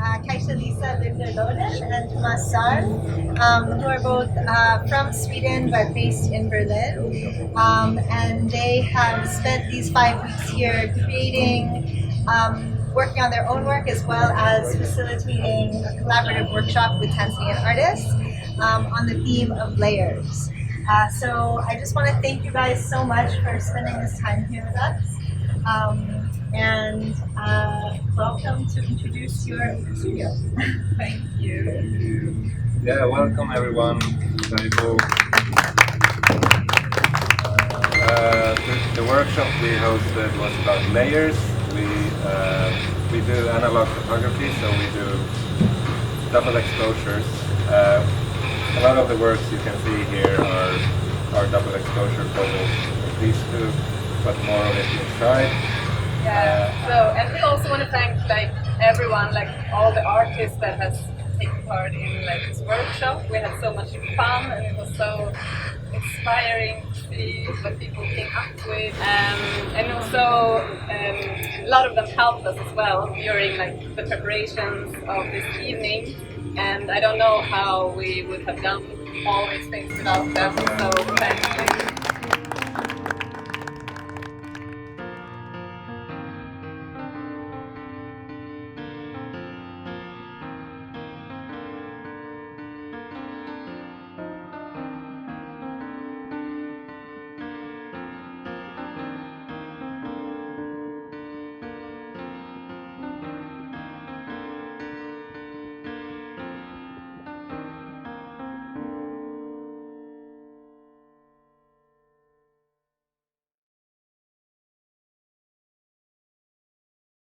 Cajsa Lisa and Loden and Toomas, who are both from Sweden but based in Berlin. And they have spent these 5 weeks here creating, working on their own work as well as facilitating a collaborative workshop with Tanzanian artists on the theme of layers. So I just want to thank you guys so much for spending this time here with us. And welcome to introduce your studio. Thank you. Thank you. Yeah, welcome everyone. The workshop we hosted was about layers. We do analog photography, so we do double exposures. A lot of the works you can see here are double exposure photos of these two, but more of it inside. Yeah. So, and we also want to thank everyone, all the artists that has taken part in this workshop. We had so much fun, and it was so inspiring to see what people came up with, and also a lot of them helped us as well during the preparations of this evening. And I don't know how we would have done all these things without them. So thank you.